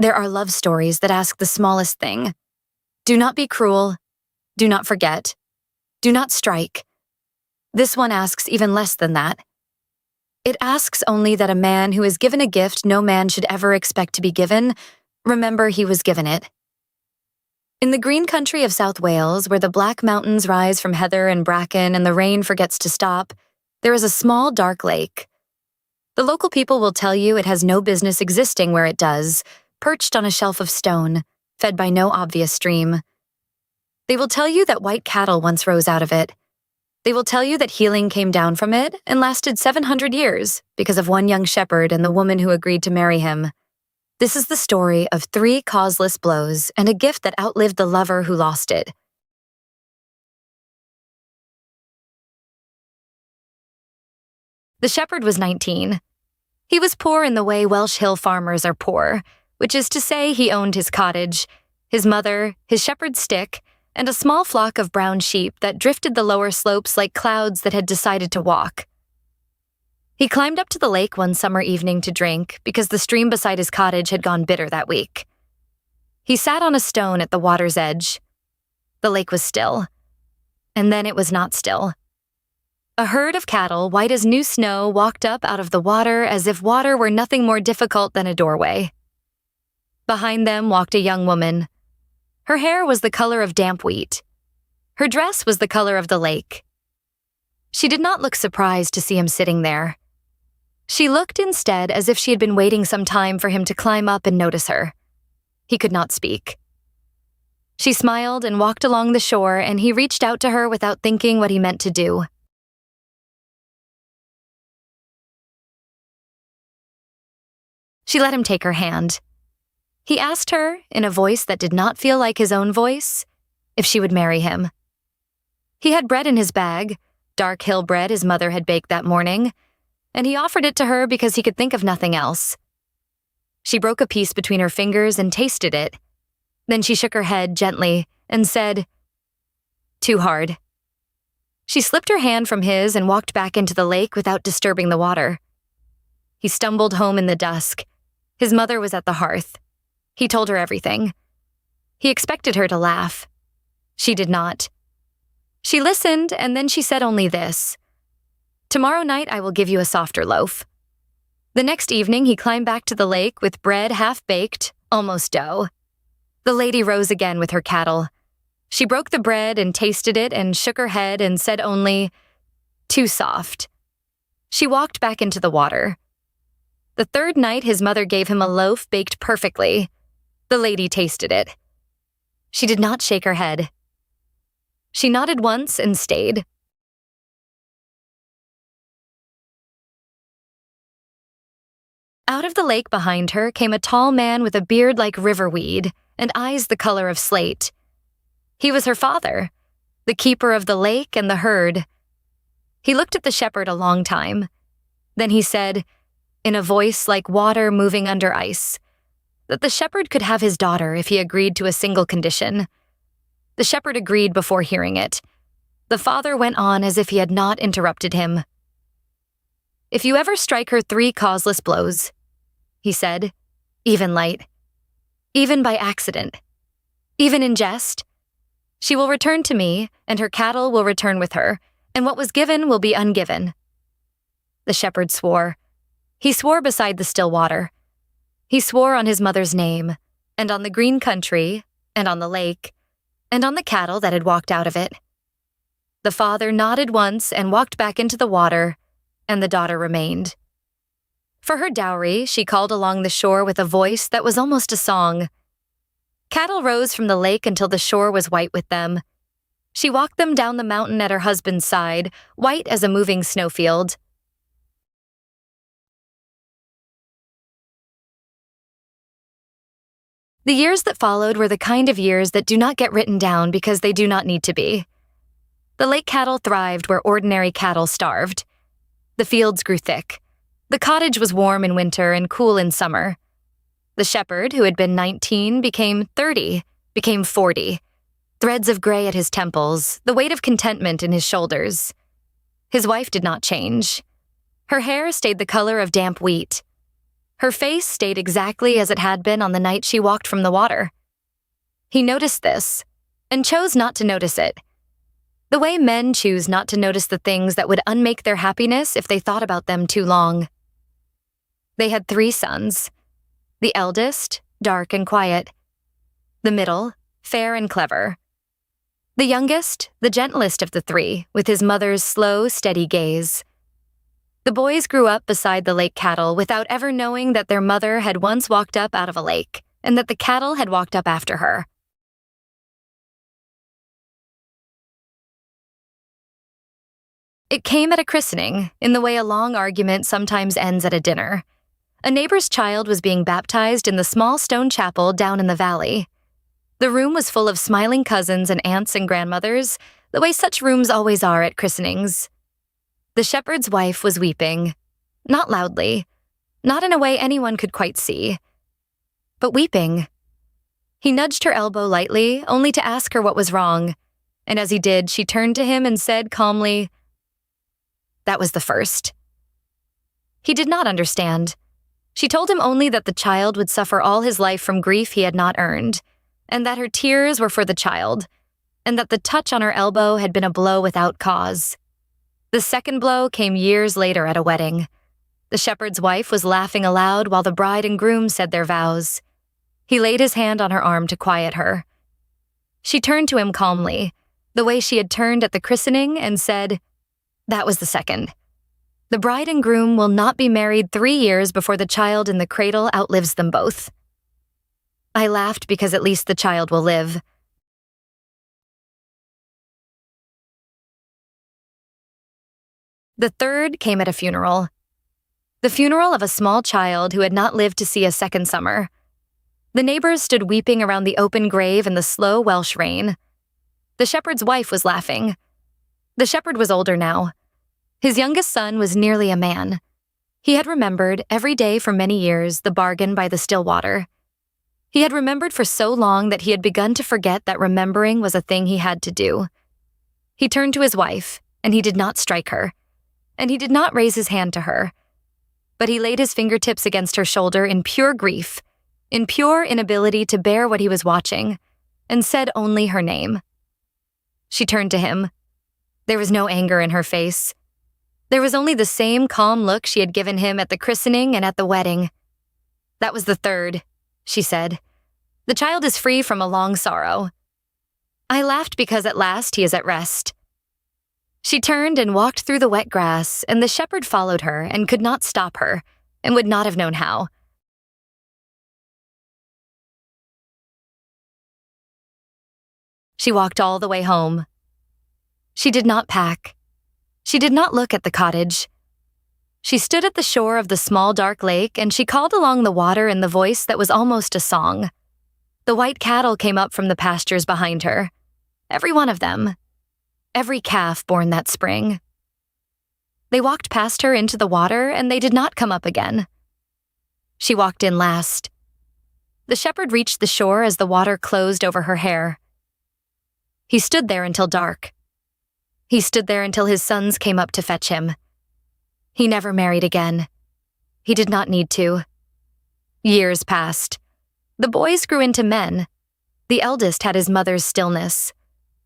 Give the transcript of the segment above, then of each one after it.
There are love stories that ask the smallest thing. Do not be cruel. Do not forget. Do not strike. This one asks even less than that. It asks only that a man who is given a gift no man should ever expect to be given, remember he was given it. In the green country of South Wales, where the black mountains rise from heather and bracken and the rain forgets to stop, there is a small dark lake. The local people will tell you it has no business existing where it does, perched on a shelf of stone, fed by no obvious stream. They will tell you that white cattle once rose out of it. They will tell you that healing came down from it and lasted 700 years because of one young shepherd and the woman who agreed to marry him. This is the story of 3 causeless blows and a gift that outlived the lover who lost it. The shepherd was 19. He was poor in the way Welsh hill farmers are poor, which is to say he owned his cottage, his mother, his shepherd's stick, and a small flock of brown sheep that drifted the lower slopes like clouds that had decided to walk. He climbed up to the lake one summer evening to drink because the stream beside his cottage had gone bitter that week. He sat on a stone at the water's edge. The lake was still. And then it was not still. A herd of cattle, white as new snow, walked up out of the water as if water were nothing more difficult than a doorway. Behind them walked a young woman. Her hair was the color of damp wheat. Her dress was the color of the lake. She did not look surprised to see him sitting there. She looked instead as if she had been waiting some time for him to climb up and notice her. He could not speak. She smiled and walked along the shore, and he reached out to her without thinking what he meant to do. She let him take her hand. He asked her, in a voice that did not feel like his own voice, if she would marry him. He had bread in his bag, dark hill bread his mother had baked that morning, and he offered it to her because he could think of nothing else. She broke a piece between her fingers and tasted it. Then she shook her head gently and said, "Too hard." She slipped her hand from his and walked back into the lake without disturbing the water. He stumbled home in the dusk. His mother was at the hearth. He told her everything. He expected her to laugh. She did not. She listened, and then she said only this: "Tomorrow night I will give you a softer loaf." The next evening he climbed back to the lake with bread half-baked, almost dough. The lady rose again with her cattle. She broke the bread and tasted it and shook her head and said only, "Too soft." She walked back into the water. The third night his mother gave him a loaf baked perfectly. The lady tasted it. She did not shake her head. She nodded once and stayed. Out of the lake behind her came a tall man with a beard like riverweed and eyes the color of slate. He was her father, the keeper of the lake and the herd. He looked at the shepherd a long time. Then he said, in a voice like water moving under ice, that the shepherd could have his daughter if he agreed to a single condition. The shepherd agreed before hearing it. The father went on as if he had not interrupted him. "If you ever strike her 3 causeless blows," he said, even light, even by accident, even in jest, she will return to me, and her cattle will return with her, and what was given will be ungiven. The shepherd swore. He swore beside the still water. He swore on his mother's name, and on the green country, and on the lake, and on the cattle that had walked out of it. The father nodded once and walked back into the water, and the daughter remained. For her dowry, she called along the shore with a voice that was almost a song. Cattle rose from the lake until the shore was white with them. She walked them down the mountain at her husband's side, white as a moving snowfield. The years that followed were the kind of years that do not get written down because they do not need to be. The lake cattle thrived where ordinary cattle starved. The fields grew thick. The cottage was warm in winter and cool in summer. The shepherd, who had been 19, became 30, became 40. Threads of gray at his temples, the weight of contentment in his shoulders. His wife did not change. Her hair stayed the color of damp wheat. Her face stayed exactly as it had been on the night she walked from the water. He noticed this, and chose not to notice it. The way men choose not to notice the things that would unmake their happiness if they thought about them too long. They had 3 sons. The eldest, dark and quiet. The middle, fair and clever. The youngest, the gentlest of the 3, with his mother's slow, steady gaze. The boys grew up beside the lake cattle without ever knowing that their mother had once walked up out of a lake, and that the cattle had walked up after her. It came at a christening, in the way a long argument sometimes ends at a dinner. A neighbor's child was being baptized in the small stone chapel down in the valley. The room was full of smiling cousins and aunts and grandmothers, the way such rooms always are at christenings. The shepherd's wife was weeping, not loudly, not in a way anyone could quite see, but weeping. He nudged her elbow lightly, only to ask her what was wrong, and as he did, she turned to him and said calmly, "That was the first." He did not understand. She told him only that the child would suffer all his life from grief he had not earned, and that her tears were for the child, and that the touch on her elbow had been a blow without cause. The second blow came years later at a wedding. The shepherd's wife was laughing aloud while the bride and groom said their vows. He laid his hand on her arm to quiet her. She turned to him calmly, the way she had turned at the christening, and said, "That was the second. The bride and groom will not be married 3 years before the child in the cradle outlives them both." I laughed because at least the child will live. The third came at a funeral. The funeral of a small child who had not lived to see a second summer. The neighbors stood weeping around the open grave in the slow Welsh rain. The shepherd's wife was laughing. The shepherd was older now. His youngest son was nearly a man. He had remembered, every day for many years, the bargain by the still water. He had remembered for so long that he had begun to forget that remembering was a thing he had to do. He turned to his wife, and he did not strike her, and he did not raise his hand to her, but he laid his fingertips against her shoulder in pure grief, in pure inability to bear what he was watching, and said only her name. She turned to him. There was no anger in her face. There was only the same calm look she had given him at the christening and at the wedding. "That was the third," she said. "The child is free from a long sorrow." I laughed because at last he is at rest. She turned and walked through the wet grass, and the shepherd followed her and could not stop her, and would not have known how. She walked all the way home. She did not pack. She did not look at the cottage. She stood at the shore of the small dark lake, and she called along the water in the voice that was almost a song. The white cattle came up from the pastures behind her. Every one of them. Every calf born that spring. They walked past her into the water, and they did not come up again. She walked in last. The shepherd reached the shore as the water closed over her hair. He stood there until dark. He stood there until his sons came up to fetch him. He never married again. He did not need to. Years passed. The boys grew into men. The eldest had his mother's stillness.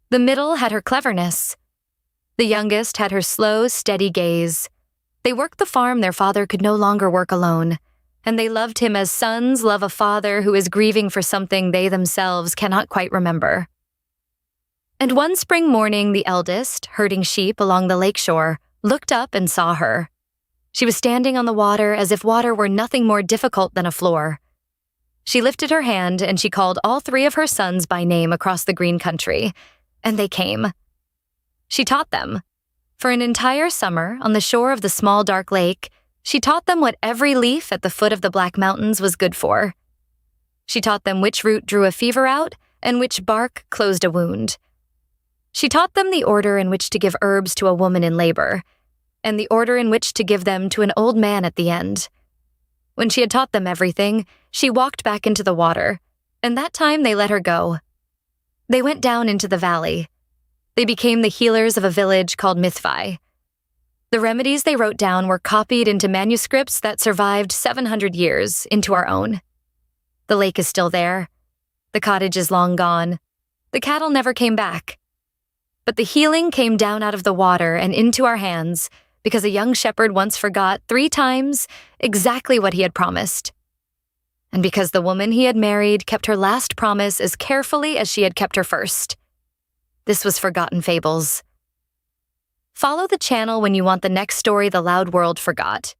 The middle had her cleverness. The youngest had her slow, steady gaze. They worked the farm their father could no longer work alone, and they loved him as sons love a father who is grieving for something they themselves cannot quite remember. And one spring morning, the eldest, herding sheep along the lakeshore, looked up and saw her. She was standing on the water as if water were nothing more difficult than a floor. She lifted her hand and she called all 3 of her sons by name across the green country, and they came. She taught them. For an entire summer, on the shore of the small dark lake, she taught them what every leaf at the foot of the Black Mountains was good for. She taught them which root drew a fever out and which bark closed a wound. She taught them the order in which to give herbs to a woman in labor, and the order in which to give them to an old man at the end. When she had taught them everything, she walked back into the water, and that time they let her go. They went down into the valley. They became the healers of a village called Myddfai. The remedies they wrote down were copied into manuscripts that survived 700 years into our own. The lake is still there. The cottage is long gone. The cattle never came back. But the healing came down out of the water and into our hands because a young shepherd once forgot 3 times exactly what he had promised. And because the woman he had married kept her last promise as carefully as she had kept her first. This was Forgotten Fables. Follow the channel when you want the next story the loud world forgot.